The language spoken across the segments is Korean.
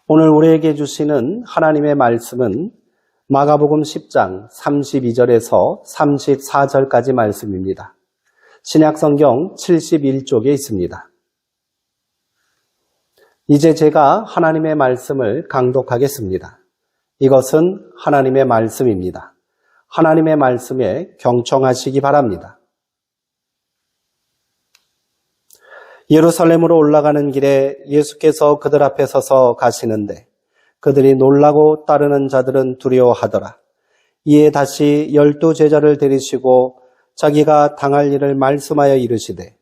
오늘 우리에게 주시는 하나님의 말씀은 마가복음 10장 32절에서 34절까지 말씀입니다. 신약성경 71쪽에 있습니다. 이제 제가 하나님의 말씀을 강독하겠습니다. 이것은 하나님의 말씀입니다. 하나님의 말씀에 경청하시기 바랍니다. 예루살렘으로 올라가는 길에 예수께서 그들 앞에 서서 가시는데 그들이 놀라고 따르는 자들은 두려워하더라. 이에 다시 12 제자를 데리시고 자기가 당할 일을 말씀하여 이르시되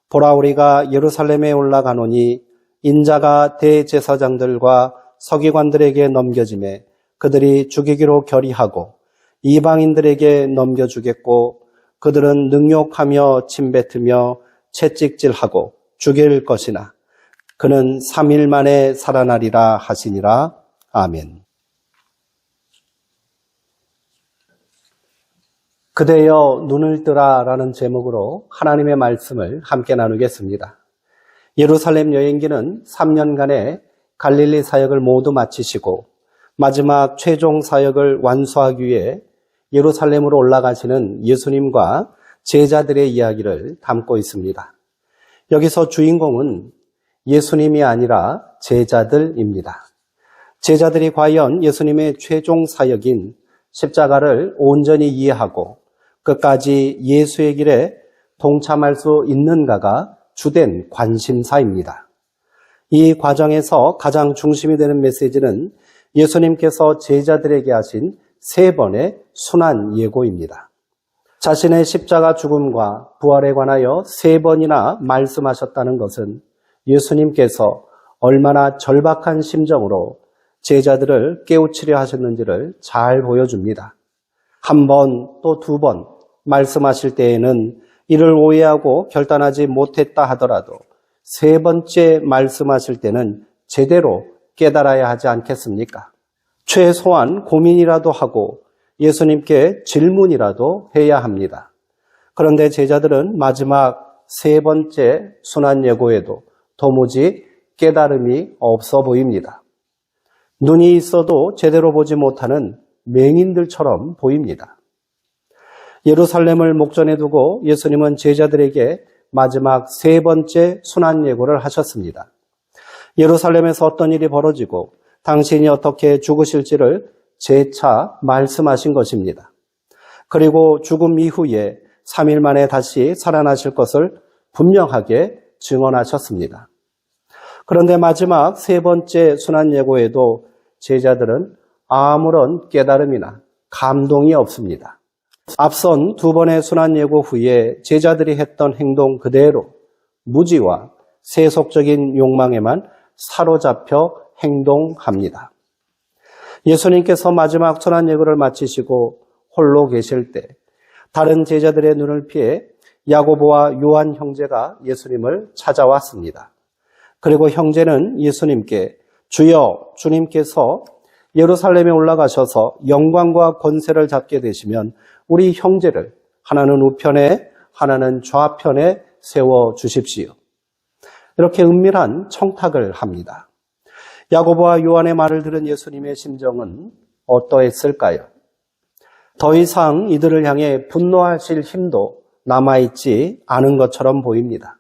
보라 우리가 예루살렘에 올라가노니 인자가 대제사장들과 서기관들에게 넘겨지매 그들이 죽이기로 결의하고 이방인들에게 넘겨주겠고 그들은 능욕하며 침뱉으며 채찍질하고 죽일 것이나 그는 3일 만에 살아나리라 하시니라. 아멘. 그대여 눈을 뜨라 라는 제목으로 하나님의 말씀을 함께 나누겠습니다. 예루살렘 여행기는 3년간의 갈릴리 사역을 모두 마치시고 마지막 최종 사역을 완수하기 위해 예루살렘으로 올라가시는 예수님과 제자들의 이야기를 담고 있습니다. 여기서 주인공은 예수님이 아니라 제자들입니다. 제자들이 과연 예수님의 최종 사역인 십자가를 온전히 이해하고 끝까지 예수의 길에 동참할 수 있는가가 주된 관심사입니다. 이 과정에서 가장 중심이 되는 메시지는 예수님께서 제자들에게 하신 3번의 순환 예고입니다. 자신의 십자가 죽음과 부활에 관하여 3번이나 말씀하셨다는 것은 예수님께서 얼마나 절박한 심정으로 제자들을 깨우치려 하셨는지를 잘 보여줍니다. 1번 또 2번 말씀하실 때에는 이를 오해하고 결단하지 못했다 하더라도 3번째 말씀하실 때는 제대로 깨달아야 하지 않겠습니까? 최소한 고민이라도 하고 예수님께 질문이라도 해야 합니다. 그런데 제자들은 마지막 3번째 순환 예고에도 도무지 깨달음이 없어 보입니다. 눈이 있어도 제대로 보지 못하는 맹인들처럼 보입니다. 예루살렘을 목전에 두고 예수님은 제자들에게 마지막 3번째 순환 예고를 하셨습니다. 예루살렘에서 어떤 일이 벌어지고 당신이 어떻게 죽으실지를 재차 말씀하신 것입니다. 그리고 죽음 이후에 3일 만에 다시 살아나실 것을 분명하게 증언하셨습니다. 그런데 마지막 3번째 순환 예고에도 제자들은 아무런 깨달음이나 감동이 없습니다. 앞선 2번의 순환 예고 후에 제자들이 했던 행동 그대로 무지와 세속적인 욕망에만 사로잡혀 행동합니다. 예수님께서 마지막 순환 예고를 마치시고 홀로 계실 때 다른 제자들의 눈을 피해 야고보와 요한 형제가 예수님을 찾아왔습니다. 그리고 형제는 예수님께 주여 주님께서 예루살렘에 올라가셔서 영광과 권세를 잡게 되시면 우리 형제를 하나는 우편에 하나는 좌편에 세워 주십시오. 이렇게 은밀한 청탁을 합니다. 야고보와 요한의 말을 들은 예수님의 심정은 어떠했을까요? 더 이상 이들을 향해 분노하실 힘도 남아있지 않은 것처럼 보입니다.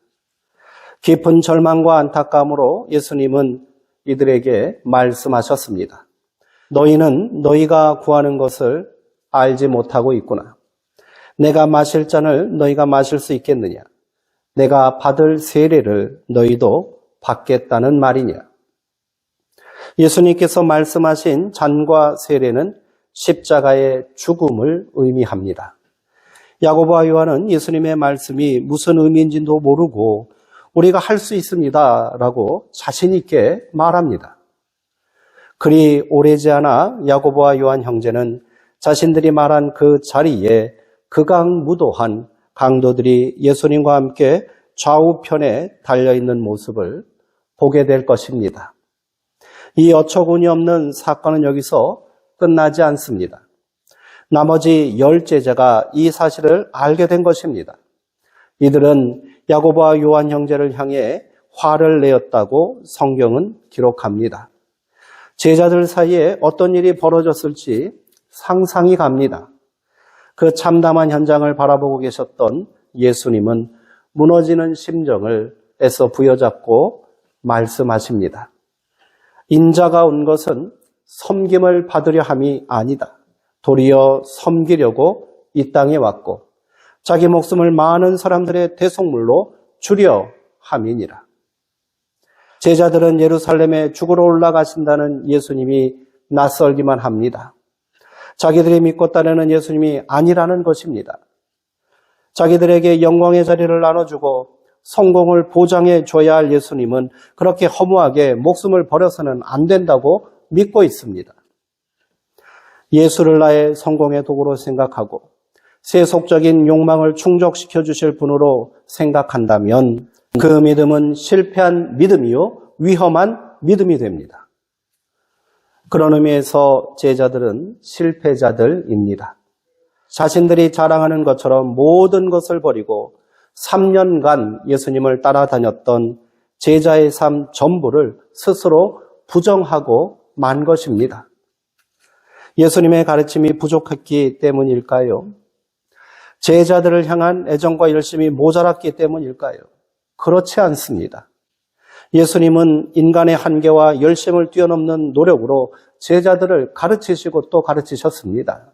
깊은 절망과 안타까움으로 예수님은 이들에게 말씀하셨습니다. 너희는 너희가 구하는 것을 알지 못하고 있구나. 내가 마실 잔을 너희가 마실 수 있겠느냐? 내가 받을 세례를 너희도 받겠다는 말이냐? 예수님께서 말씀하신 잔과 세례는 십자가의 죽음을 의미합니다. 야고보와 요한은 예수님의 말씀이 무슨 의미인지도 모르고 우리가 할 수 있습니다 라고 자신 있게 말합니다. 그리 오래지 않아 야고보와 요한 형제는 자신들이 말한 그 자리에 극악무도한 강도들이 예수님과 함께 좌우편에 달려있는 모습을 보게 될 것입니다. 이 어처구니 없는 사건은 여기서 끝나지 않습니다. 나머지 10제자가 이 사실을 알게 된 것입니다. 이들은 야고보와 요한 형제를 향해 화를 내었다고 성경은 기록합니다. 제자들 사이에 어떤 일이 벌어졌을지 상상이 갑니다. 그 참담한 현장을 바라보고 계셨던 예수님은 무너지는 심정을 애써 부여잡고 말씀하십니다. 인자가 온 것은 섬김을 받으려 함이 아니다. 도리어 섬기려고 이 땅에 왔고 자기 목숨을 많은 사람들의 대속물로 주려 함이니라. 제자들은 예루살렘에 죽으러 올라가신다는 예수님이 낯설기만 합니다. 자기들이 믿고 따르는 예수님이 아니라는 것입니다. 자기들에게 영광의 자리를 나눠주고 성공을 보장해 줘야 할 예수님은 그렇게 허무하게 목숨을 버려서는 안 된다고 믿고 있습니다. 예수를 나의 성공의 도구로 생각하고 세속적인 욕망을 충족시켜 주실 분으로 생각한다면 그 믿음은 실패한 믿음이요 위험한 믿음이 됩니다. 그런 의미에서 제자들은 실패자들입니다. 자신들이 자랑하는 것처럼 모든 것을 버리고 3년간 예수님을 따라다녔던 제자의 삶 전부를 스스로 부정하고 만 것입니다. 예수님의 가르침이 부족했기 때문일까요? 제자들을 향한 애정과 열심이 모자랐기 때문일까요? 그렇지 않습니다. 예수님은 인간의 한계와 열심을 뛰어넘는 노력으로 제자들을 가르치시고 또 가르치셨습니다.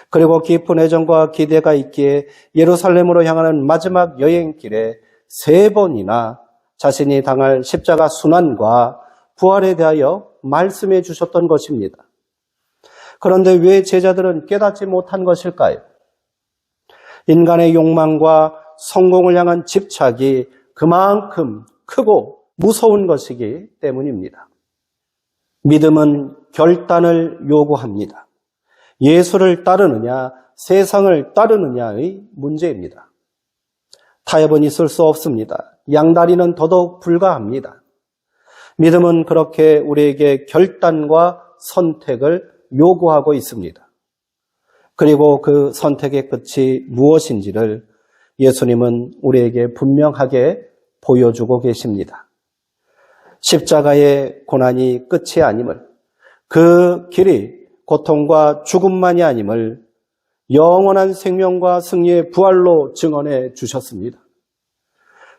그리고 깊은 애정과 기대가 있기에 예루살렘으로 향하는 마지막 여행길에 3번이나 자신이 당할 십자가 순환과 부활에 대하여 말씀해 주셨던 것입니다. 그런데 왜 제자들은 깨닫지 못한 것일까요? 인간의 욕망과 성공을 향한 집착이 그만큼 크고 무서운 것이기 때문입니다. 믿음은 결단을 요구합니다. 예수를 따르느냐, 세상을 따르느냐의 문제입니다. 타협은 있을 수 없습니다. 양다리는 더더욱 불가합니다. 믿음은 그렇게 우리에게 결단과 선택을 요구하고 있습니다. 그리고 그 선택의 끝이 무엇인지를 예수님은 우리에게 분명하게 보여주고 계십니다. 십자가의 고난이 끝이 아님을, 그 길이 고통과 죽음만이 아님을 영원한 생명과 승리의 부활로 증언해 주셨습니다.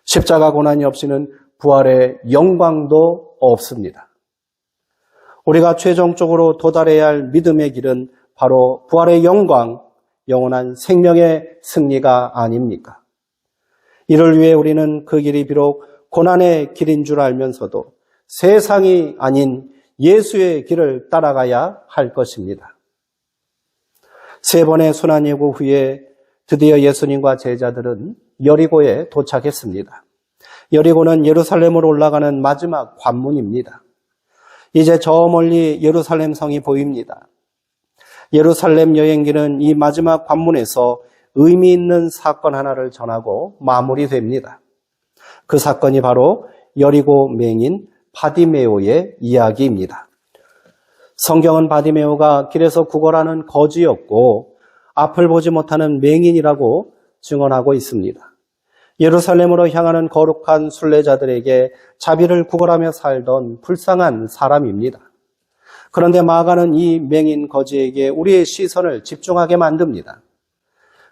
십자가 고난이 없이는 부활의 영광도 없습니다. 우리가 최종적으로 도달해야 할 믿음의 길은 바로 부활의 영광, 영원한 생명의 승리가 아닙니까? 이를 위해 우리는 그 길이 비록 고난의 길인 줄 알면서도 세상이 아닌 예수의 길을 따라가야 할 것입니다. 3번의 순환예고 후에 드디어 예수님과 제자들은 여리고에 도착했습니다. 여리고는 예루살렘으로 올라가는 마지막 관문입니다. 이제 저 멀리 예루살렘 성이 보입니다. 예루살렘 여행기는 이 마지막 관문에서 의미 있는 사건 하나를 전하고 마무리됩니다. 그 사건이 바로 여리고 맹인 바디메오의 이야기입니다. 성경은 바디메오가 길에서 구걸하는 거지였고 앞을 보지 못하는 맹인이라고 증언하고 있습니다. 예루살렘으로 향하는 거룩한 순례자들에게 자비를 구걸하며 살던 불쌍한 사람입니다. 그런데 마가는 이 맹인 거지에게 우리의 시선을 집중하게 만듭니다.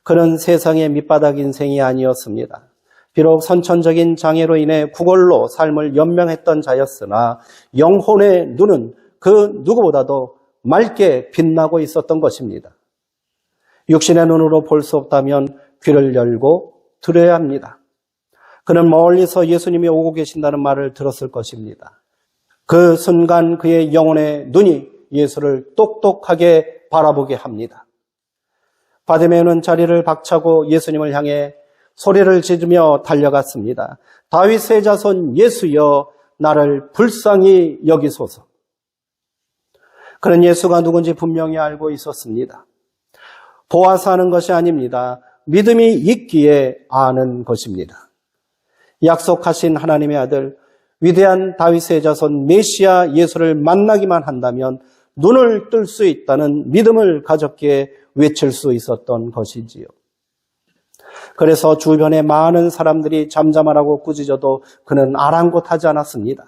그는 세상의 밑바닥 인생이 아니었습니다. 비록 선천적인 장애로 인해 구걸로 삶을 연명했던 자였으나 영혼의 눈은 그 누구보다도 맑게 빛나고 있었던 것입니다. 육신의 눈으로 볼 수 없다면 귀를 열고 들어야 합니다. 그는 멀리서 예수님이 오고 계신다는 말을 들었을 것입니다. 그 순간 그의 영혼의 눈이 예수를 똑똑하게 바라보게 합니다. 바디메오는 자리를 박차고 예수님을 향해 소리를 지르며 달려갔습니다. 다윗의 자손 예수여, 나를 불쌍히 여기소서. 그는 예수가 누군지 분명히 알고 있었습니다. 보아서 아는 것이 아닙니다. 믿음이 있기에 아는 것입니다. 약속하신 하나님의 아들, 위대한 다윗의 자손 메시아 예수를 만나기만 한다면 눈을 뜰 수 있다는 믿음을 가졌기에 외칠 수 있었던 것이지요. 그래서 주변에 많은 사람들이 잠잠하라고 꾸짖어도 그는 아랑곳하지 않았습니다.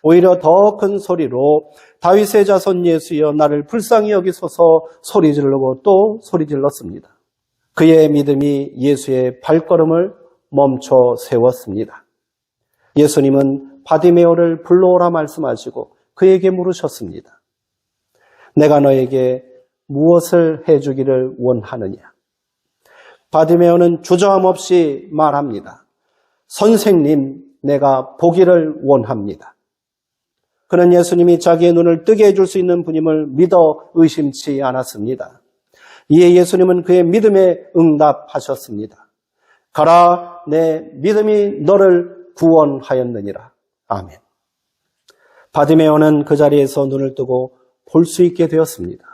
오히려 더 큰 소리로 다윗의 자손 예수여 나를 불쌍히 여기소서 소리 지르고 또 소리 질렀습니다. 그의 믿음이 예수의 발걸음을 멈춰 세웠습니다. 예수님은 바디메오를 불러오라 말씀하시고 그에게 물으셨습니다. 내가 너에게 무엇을 해주기를 원하느냐? 바디메오는 주저함 없이 말합니다. 선생님, 내가 보기를 원합니다. 그는 예수님이 자기의 눈을 뜨게 해줄 수 있는 분임을 믿어 의심치 않았습니다. 이에 예수님은 그의 믿음에 응답하셨습니다. 가라, 내 믿음이 너를 구원하였느니라. 아멘. 바디메오는 그 자리에서 눈을 뜨고 볼 수 있게 되었습니다.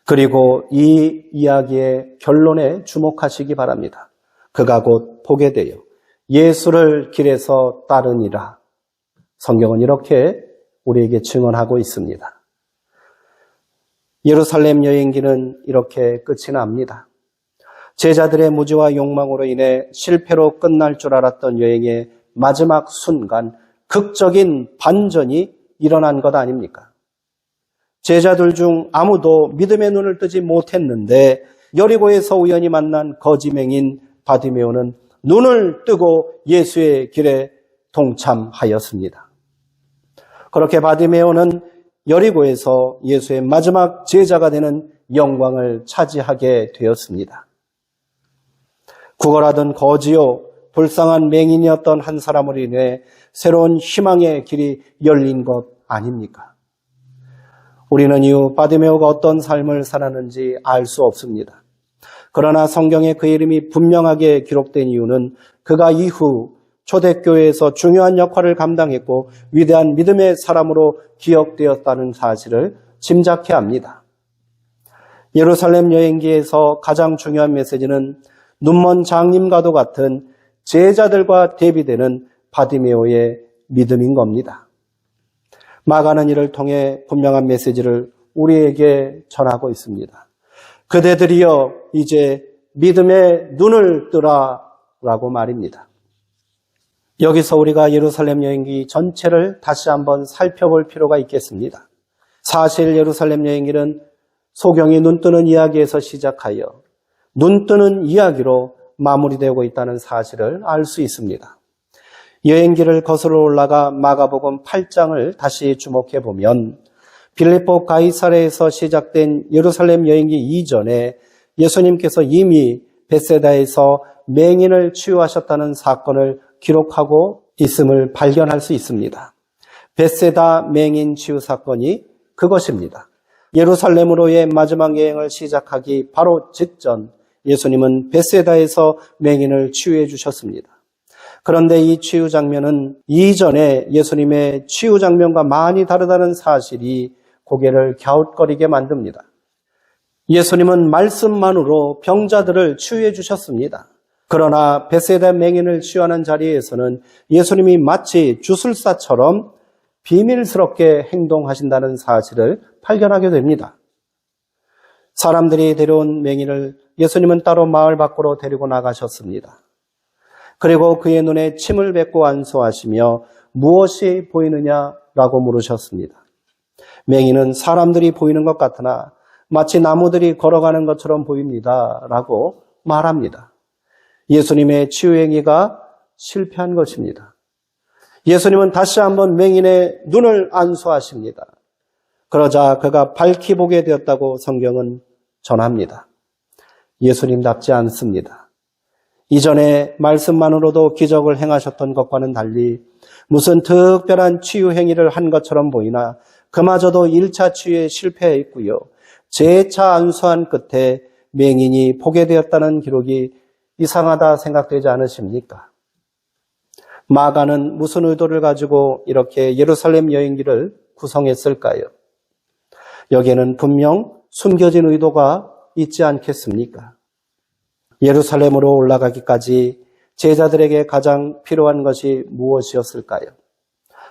그리고 이 이야기의 결론에 주목하시기 바랍니다. 그가 곧 보게 되어 예수를 길에서 따르니라. 성경은 이렇게 우리에게 증언하고 있습니다. 예루살렘 여행기는 이렇게 끝이 납니다. 제자들의 무지와 욕망으로 인해 실패로 끝날 줄 알았던 여행의 마지막 순간 극적인 반전이 일어난 것 아닙니까? 제자들 중 아무도 믿음의 눈을 뜨지 못했는데 여리고에서 우연히 만난 거지맹인 바디메오는 눈을 뜨고 예수의 길에 동참하였습니다. 그렇게 바디메오는 여리고에서 예수의 마지막 제자가 되는 영광을 차지하게 되었습니다. 구걸하던 거지요 불쌍한 맹인이었던 한 사람으로 인해 새로운 희망의 길이 열린 것 아닙니까? 우리는 이후 바디메오가 어떤 삶을 살았는지 알 수 없습니다. 그러나 성경에 그 이름이 분명하게 기록된 이유는 그가 이후 초대교회에서 중요한 역할을 감당했고 위대한 믿음의 사람으로 기억되었다는 사실을 짐작해야 합니다. 예루살렘 여행기에서 가장 중요한 메시지는 눈먼 장님과도 같은 제자들과 대비되는 바디메오의 믿음인 겁니다. 마가는 이를 통해 분명한 메시지를 우리에게 전하고 있습니다. 그대들이여 이제 믿음의 눈을 뜨라라고 말입니다. 여기서 우리가 예루살렘 여행기 전체를 다시 한번 살펴볼 필요가 있겠습니다. 사실 예루살렘 여행기는 소경이 눈뜨는 이야기에서 시작하여 눈뜨는 이야기로 마무리되고 있다는 사실을 알 수 있습니다. 여행기를 거슬러 올라가 마가복음 8장을 다시 주목해 보면 빌립보 가이사랴에서 시작된 예루살렘 여행기 이전에 예수님께서 이미 벳세다에서 맹인을 치유하셨다는 사건을 기록하고 있음을 발견할 수 있습니다. 벳세다 맹인 치유 사건이 그것입니다. 예루살렘으로의 마지막 여행을 시작하기 바로 직전 예수님은 벳세다에서 맹인을 치유해 주셨습니다. 그런데 이 치유 장면은 이전에 예수님의 치유 장면과 많이 다르다는 사실이 고개를 갸웃거리게 만듭니다. 예수님은 말씀만으로 병자들을 치유해 주셨습니다. 그러나 벳세다 맹인을 치유하는 자리에서는 예수님이 마치 주술사처럼 비밀스럽게 행동하신다는 사실을 발견하게 됩니다. 사람들이 데려온 맹인을 예수님은 따로 마을 밖으로 데리고 나가셨습니다. 그리고 그의 눈에 침을 뱉고 안수하시며 무엇이 보이느냐라고 물으셨습니다. 맹인은 사람들이 보이는 것 같으나 마치 나무들이 걸어가는 것처럼 보입니다 라고 말합니다. 예수님의 치유 행위가 실패한 것입니다. 예수님은 다시 한번 맹인의 눈을 안수하십니다. 그러자 그가 밝히 보게 되었다고 성경은 전합니다. 예수님답지 않습니다. 이전에 말씀만으로도 기적을 행하셨던 것과는 달리 무슨 특별한 치유 행위를 한 것처럼 보이나 그마저도 1차 치유에 실패했고요. 재차 안수한 끝에 맹인이 보게 되었다는 기록이 이상하다 생각되지 않으십니까? 마가는 무슨 의도를 가지고 이렇게 예루살렘 여행기를 구성했을까요? 여기에는 분명 숨겨진 의도가 있지 않겠습니까? 예루살렘으로 올라가기까지 제자들에게 가장 필요한 것이 무엇이었을까요?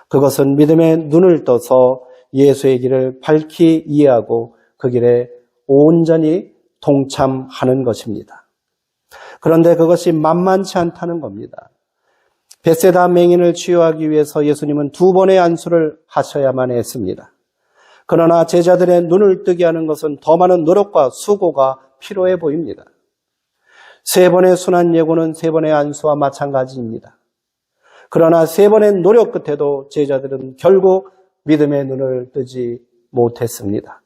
그것은 믿음의 눈을 떠서 예수의 길을 밝히 이해하고 그 길에 온전히 동참하는 것입니다. 그런데 그것이 만만치 않다는 겁니다. 벳세다 맹인을 치유하기 위해서 예수님은 2번의 안수를 하셔야만 했습니다. 그러나 제자들의 눈을 뜨게 하는 것은 더 많은 노력과 수고가 필요해 보입니다. 3번의 순환 예고는 3번의 안수와 마찬가지입니다. 그러나 3번의 노력 끝에도 제자들은 결국 믿음의 눈을 뜨지 못했습니다.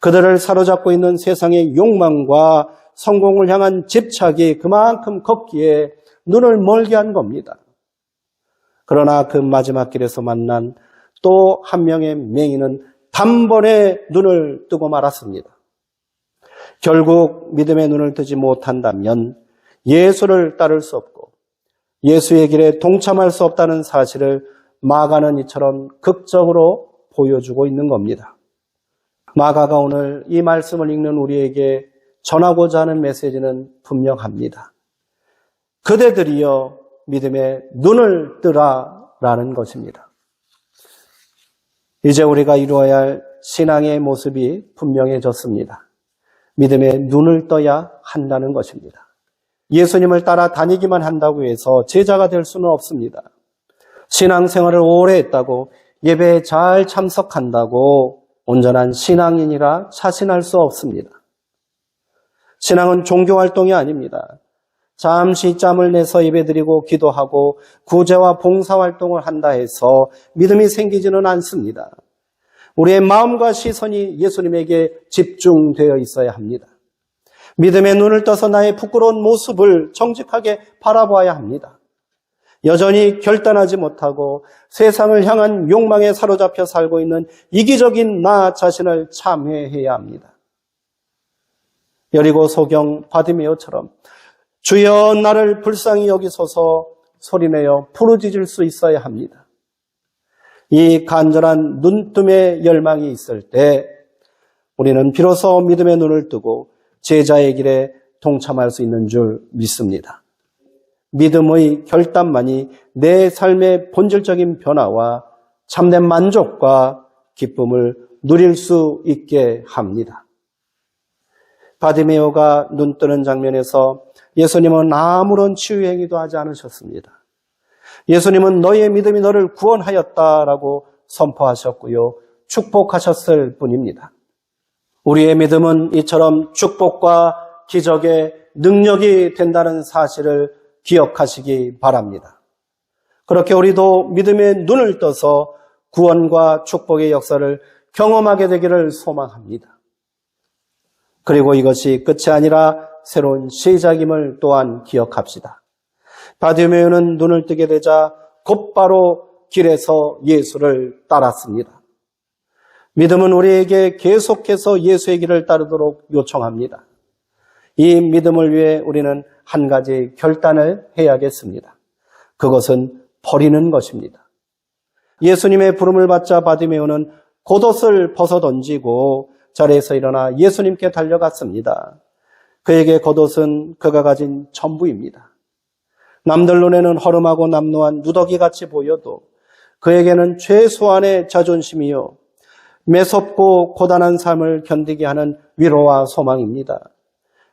그들을 사로잡고 있는 세상의 욕망과 성공을 향한 집착이 그만큼 걷기에 눈을 멀게 한 겁니다. 그러나 그 마지막 길에서 만난 또 한 명의 맹인은 단번에 눈을 뜨고 말았습니다. 결국 믿음의 눈을 뜨지 못한다면 예수를 따를 수 없고 예수의 길에 동참할 수 없다는 사실을 마가는 이처럼 극적으로 보여주고 있는 겁니다. 마가가 오늘 이 말씀을 읽는 우리에게 전하고자 하는 메시지는 분명합니다. 그대들이여 믿음의 눈을 뜨라라는 것입니다. 이제 우리가 이루어야 할 신앙의 모습이 분명해졌습니다. 믿음의 눈을 떠야 한다는 것입니다. 예수님을 따라 다니기만 한다고 해서 제자가 될 수는 없습니다. 신앙생활을 오래 했다고 예배에 잘 참석한다고 온전한 신앙인이라 자신할 수 없습니다. 신앙은 종교활동이 아닙니다. 잠시 짬을 내서 예배드리고 기도하고 구제와 봉사활동을 한다 해서 믿음이 생기지는 않습니다. 우리의 마음과 시선이 예수님에게 집중되어 있어야 합니다. 믿음의 눈을 떠서 나의 부끄러운 모습을 정직하게 바라보아야 합니다. 여전히 결단하지 못하고 세상을 향한 욕망에 사로잡혀 살고 있는 이기적인 나 자신을 참회해야 합니다. 여리고 소경 바디메오처럼 주여 나를 불쌍히 여기소서 소리내어 부르짖을 수 있어야 합니다. 이 간절한 눈뜸의 열망이 있을 때 우리는 비로소 믿음의 눈을 뜨고 제자의 길에 동참할 수 있는 줄 믿습니다. 믿음의 결단만이 내 삶의 본질적인 변화와 참된 만족과 기쁨을 누릴 수 있게 합니다. 바디메오가 눈 뜨는 장면에서 예수님은 아무런 치유 행위도 하지 않으셨습니다. 예수님은 너의 믿음이 너를 구원하였다라고 선포하셨고요. 축복하셨을 뿐입니다. 우리의 믿음은 이처럼 축복과 기적의 능력이 된다는 사실을 기억하시기 바랍니다. 그렇게 우리도 믿음의 눈을 떠서 구원과 축복의 역사를 경험하게 되기를 소망합니다. 그리고 이것이 끝이 아니라 새로운 시작임을 또한 기억합시다. 바디메오는 눈을 뜨게 되자 곧바로 길에서 예수를 따랐습니다. 믿음은 우리에게 계속해서 예수의 길을 따르도록 요청합니다. 이 믿음을 위해 우리는 한 가지 결단을 해야겠습니다. 그것은 버리는 것입니다. 예수님의 부름을 받자 바디메오는 겉옷을 벗어던지고 자리에서 일어나 예수님께 달려갔습니다. 그에게 겉옷은 그가 가진 전부입니다. 남들 눈에는 허름하고 남루한 누더기같이 보여도 그에게는 최소한의 자존심이요 매섭고 고단한 삶을 견디게 하는 위로와 소망입니다.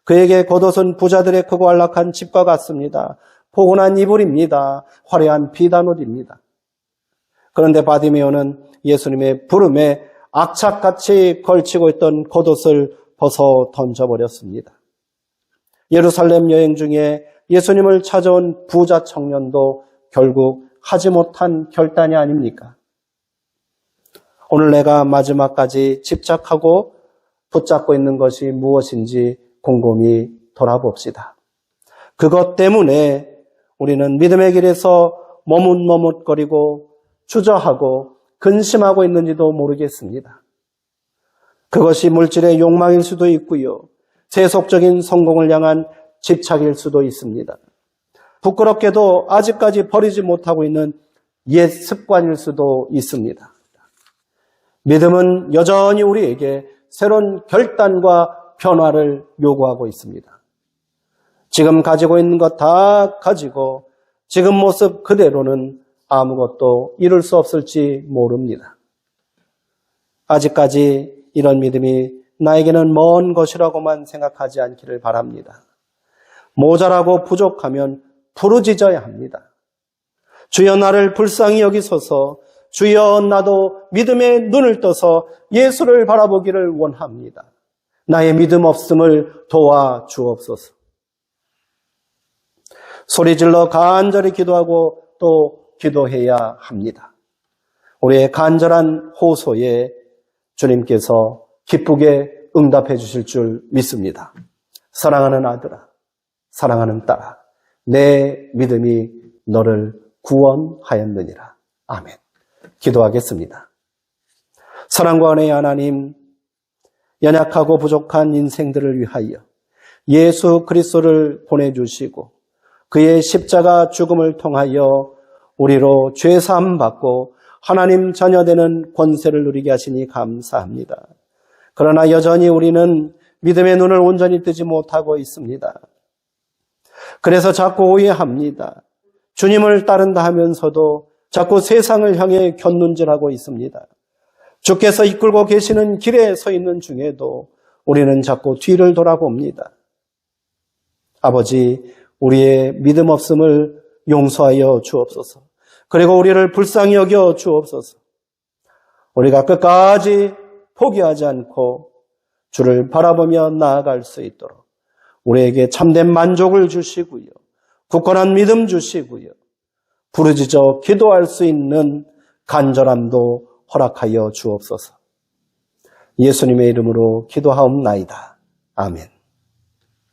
그에게 겉옷은 부자들의 크고 안락한 집과 같습니다. 포근한 이불입니다. 화려한 비단옷입니다. 그런데 바디메오는 예수님의 부름에 악착같이 걸치고 있던 겉옷을 벗어 던져버렸습니다. 예루살렘 여행 중에 예수님을 찾아온 부자 청년도 결국 하지 못한 결단이 아닙니까? 오늘 내가 마지막까지 집착하고 붙잡고 있는 것이 무엇인지 곰곰이 돌아봅시다. 그것 때문에 우리는 믿음의 길에서 머뭇머뭇거리고 주저하고 근심하고 있는지도 모르겠습니다. 그것이 물질의 욕망일 수도 있고요. 세속적인 성공을 향한 집착일 수도 있습니다. 부끄럽게도 아직까지 버리지 못하고 있는 옛 습관일 수도 있습니다. 믿음은 여전히 우리에게 새로운 결단과 변화를 요구하고 있습니다. 지금 가지고 있는 것 다 가지고 지금 모습 그대로는 아무것도 이룰 수 없을지 모릅니다. 아직까지 이런 믿음이 나에게는 먼 것이라고만 생각하지 않기를 바랍니다. 모자라고 부족하면 부르짖어야 합니다. 주여 나를 불쌍히 여기소서. 주여 나도 믿음의 눈을 떠서 예수를 바라보기를 원합니다. 나의 믿음 없음을 도와주옵소서. 소리질러 간절히 기도하고 또 기도해야 합니다. 우리의 간절한 호소에 주님께서 기쁘게 응답해 주실 줄 믿습니다. 사랑하는 아들아, 사랑하는 딸아, 내 믿음이 너를 구원하였느니라. 아멘. 기도하겠습니다. 사랑과 은혜의 하나님, 연약하고 부족한 인생들을 위하여 예수 그리스도를 보내주시고 그의 십자가 죽음을 통하여 우리로 죄사함 받고 하나님 자녀되는 권세를 누리게 하시니 감사합니다. 그러나 여전히 우리는 믿음의 눈을 온전히 뜨지 못하고 있습니다. 그래서 자꾸 오해합니다. 주님을 따른다 하면서도 자꾸 세상을 향해 곁눈질하고 있습니다. 주께서 이끌고 계시는 길에 서 있는 중에도 우리는 자꾸 뒤를 돌아봅니다. 아버지, 우리의 믿음 없음을 용서하여 주옵소서. 그리고 우리를 불쌍히 여겨 주옵소서. 우리가 끝까지 포기하지 않고 주를 바라보며 나아갈 수 있도록 우리에게 참된 만족을 주시고요. 굳건한 믿음 주시고요. 부르짖어 기도할 수 있는 간절함도 허락하여 주옵소서. 예수님의 이름으로 기도하옵나이다. 아멘.